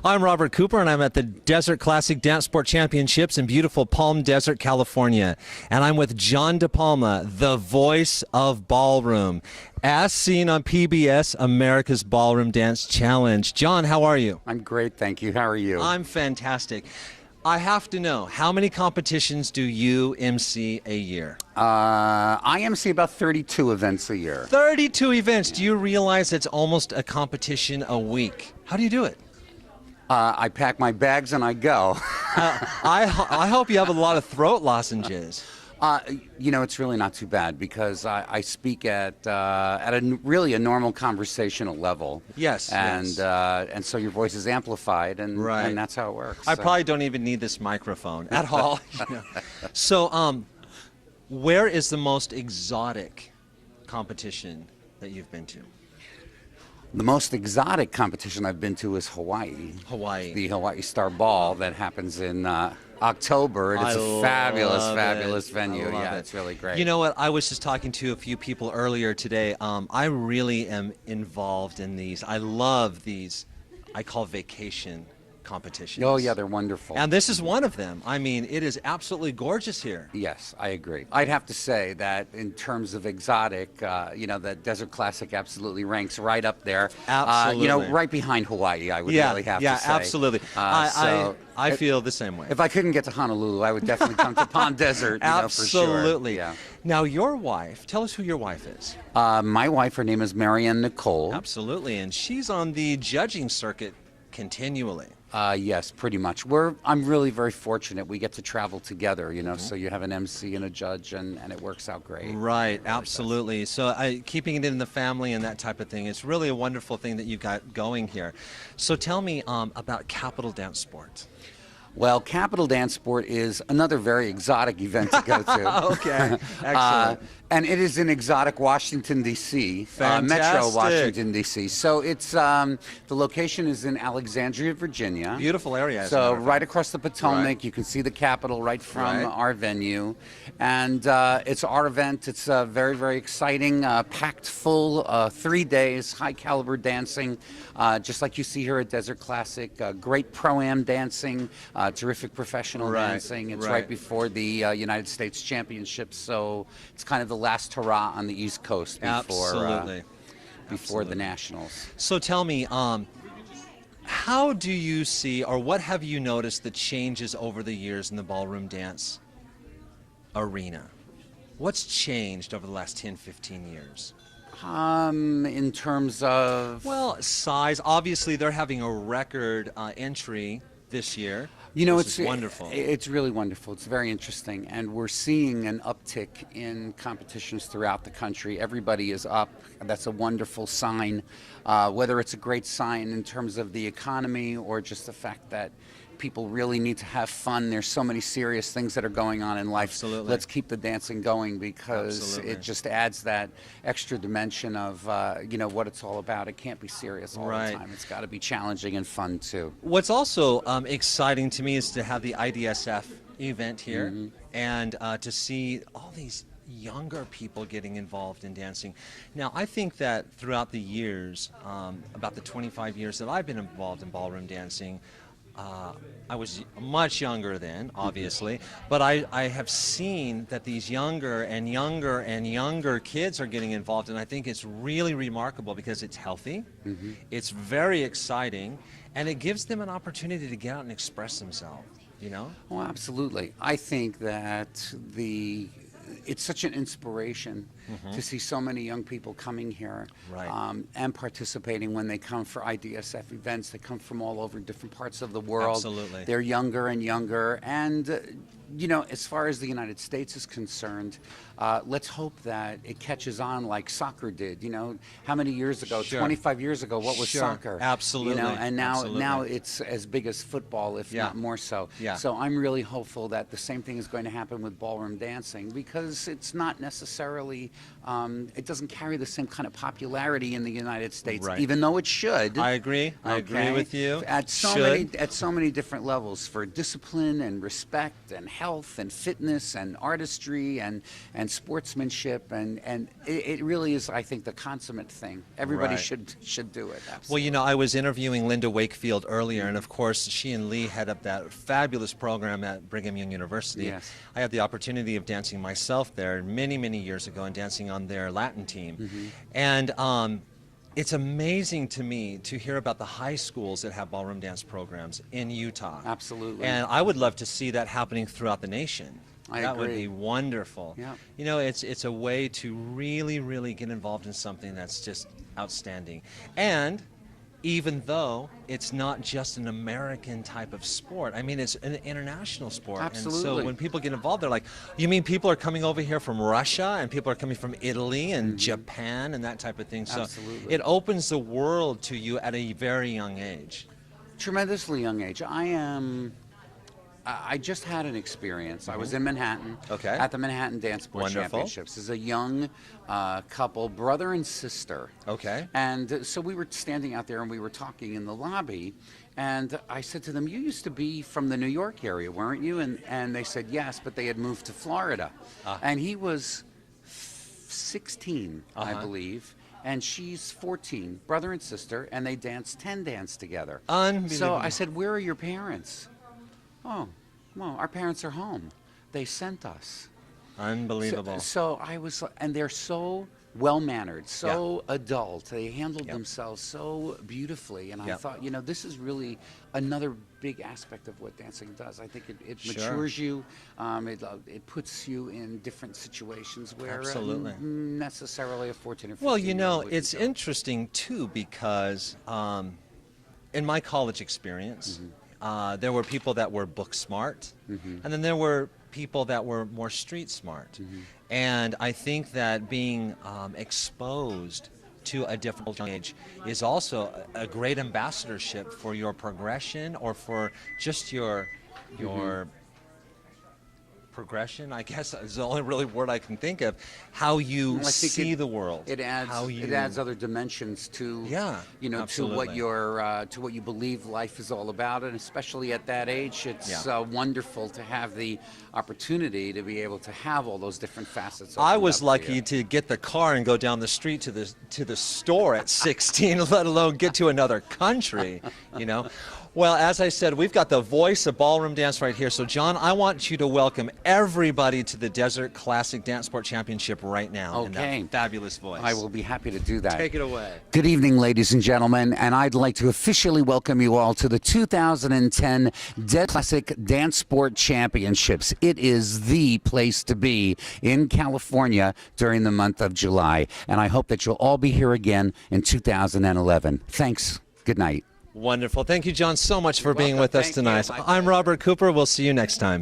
I'm Robert Cooper, and I'm at the Desert Classic Dance Sport Championships in beautiful Palm Desert, California. And I'm with John DePalma, the voice of Ballroom, as seen on PBS, America's Ballroom Dance Challenge. John, how are you? I'm great, thank you. How are you? I'm fantastic. I have to know, how many competitions do you MC a year? I MC about 32 events a year. 32 events. Do you realize it's almost a competition a week? How do you do it? I pack my bags and I go. I hope you have a lot of throat lozenges. You know, it's really not too bad because I speak at really a normal conversational level. Yes. And so your voice is amplified, and that's how it works. I probably don't even need this microphone at all. So, where is the most exotic competition that you've been to? The most exotic competition I've been to is Hawaii. Hawaii. The Hawaii Star Ball that happens in October. It's a fabulous venue. Yeah, it's really great. You know what? I was just talking to a few people earlier today. I really am involved in these. I love these, I call vacation competitions. Oh, yeah, they're wonderful. And this is one of them. I mean, it is absolutely gorgeous here. Yes, I agree. I'd have to say that in terms of exotic, you know, the Desert Classic absolutely ranks right up there. Absolutely. You know, right behind Hawaii, I would really have to say. Yeah, absolutely. I feel the same way. If I couldn't get to Honolulu, I would definitely come to Palm Desert, you know, for sure. Absolutely. Yeah. Now, your wife, tell us who your wife is. My wife, her name is Marianne Nicole. Absolutely, and she's on the judging circuit continually. Yes, pretty much. I'm really very fortunate. We get to travel together, you know, so you have an MC and a judge, and it works out great. Right, absolutely. So keeping it in the family and that type of thing, it's really a wonderful thing that you've got going here. So tell me about Capital Dance Sport. Well, Capital Dance Sport is another very exotic event to go to. Okay, excellent. And it is in exotic Washington, D.C., Metro Washington, D.C. So it's the location is in Alexandria, Virginia. Beautiful area. So right across the Potomac, you can see the Capitol right from our venue. And it's our event. It's very, very exciting, packed full, 3 days, high caliber dancing, just like you see here at Desert Classic. Great pro-am dancing, terrific professional dancing. It's right before the United States Championships, so it's kind of the last hurrah on the East Coast before the Nationals. So tell me, how do you see, or what have you noticed the changes over the years in the ballroom dance arena? What's changed over the last 10, 15 years? In terms of... Well, size. Obviously, they're having a record entry this year. You know, it's wonderful. It's really wonderful. It's very interesting, and we're seeing an uptick in competitions throughout the country. Everybody is up. That's a wonderful sign. Whether it's a great sign in terms of the economy or just the fact that people really need to have fun. There's so many serious things that are going on in life. Absolutely. Let's keep the dancing going because it just adds that extra dimension of you know, what it's all about. It can't be serious all the time. It's got to be challenging and fun too. What's also exciting to me is to have the IDSF event here and to see all these younger people getting involved in dancing. Now, I think that throughout the years, about the 25 years that I've been involved in ballroom dancing, I was much younger then, obviously, but I have seen that these younger and younger and younger kids are getting involved, and I think it's really remarkable because it's healthy, it's very exciting, and it gives them an opportunity to get out and express themselves, you know? Oh, absolutely. I think that it's such an inspiration to see so many young people coming here and participating when they come for IDSF events. They come from all over different parts of the world. Absolutely. They're younger and younger. And, you know, as far as the United States is concerned, let's hope that it catches on like soccer did. You know, how many years ago, 25 years ago, what was soccer? Absolutely. You know, and now it's as big as football, if not more so. So I'm really hopeful that the same thing is going to happen with ballroom dancing because it's not necessarily it doesn't carry the same kind of popularity in the United States, Right. even though it should. I agree. I agree with you. At so many different levels, for discipline and respect and health and fitness and artistry and sportsmanship, and it really is, I think, the consummate thing. Everybody Right. should do it. Absolutely. Well, you know, I was interviewing Linda Wakefield earlier, and of course, she and Lee head up that fabulous program at Brigham Young University. Yes. I had the opportunity of dancing myself there many, many years ago, and dancing on their Latin team. And it's amazing to me to hear about the high schools that have ballroom dance programs in Utah. Absolutely. And I would love to see that happening throughout the nation. I That would agree. be wonderful. Yeah. You know, it's a way to really, really get involved in something that's just outstanding. And even though it's not just an American type of sport, I mean, it's an international sport. And Absolutely. so when people get involved, they're like, you mean people are coming over here from Russia, and people are coming from Italy and Japan and that type of thing? So Absolutely. it opens the world to you at a very young age. Tremendously young age. I just had an experience. I was in Manhattan Okay. at the Manhattan Dance Sport Wonderful. Championships as a young couple, brother and sister. Okay. And so we were standing out there and we were talking in the lobby. And I said to them, you used to be from the New York area, weren't you? And they said yes, but they had moved to Florida. And he was 16, I believe. And she's 14, brother and sister, and they danced 10 dance together. Unbelievable. So I said, where are your parents? Oh, well, our parents are home. They sent us. Unbelievable. So I was, and they're so well-mannered, so adult. They handled themselves so beautifully. And I thought, you know, this is really another big aspect of what dancing does. I think it Sure. matures you. It puts you in different situations where Absolutely. necessarily a 14 or 15 Well, you know, wouldn't it's go. interesting too, because in my college experience, there were people that were book smart, and then there were people that were more street smart. And I think that being exposed to a different young age is also a great ambassadorship for your progression, or for just your progression, I guess is the only really word I can think of, how you Well, I think see the world. It adds how you, it adds other dimensions to you know, absolutely. to what you believe life is all about, and especially at that age, it's wonderful to have the opportunity to be able to have all those different facets. I opened was up to lucky you. to get the car and go down the street to the store at 16, let alone get to another country, you know. Well, as I said, we've got the voice of ballroom dance right here. So, John, I want you to welcome everybody to the Desert Classic Dance Sport Championship right now. Okay. In that fabulous voice. I will be happy to do that. Take it away. Good evening, ladies and gentlemen, and I'd like to officially welcome you all to the 2010 Desert Classic Dance Sport Championships. It is the place to be in California during the month of July, and I hope that you'll all be here again in 2011. Thanks. Good night. Wonderful. Thank you, John, so much for being welcome. with us Thank you. tonight. My I'm pleasure. Robert Cooper. We'll see you next time.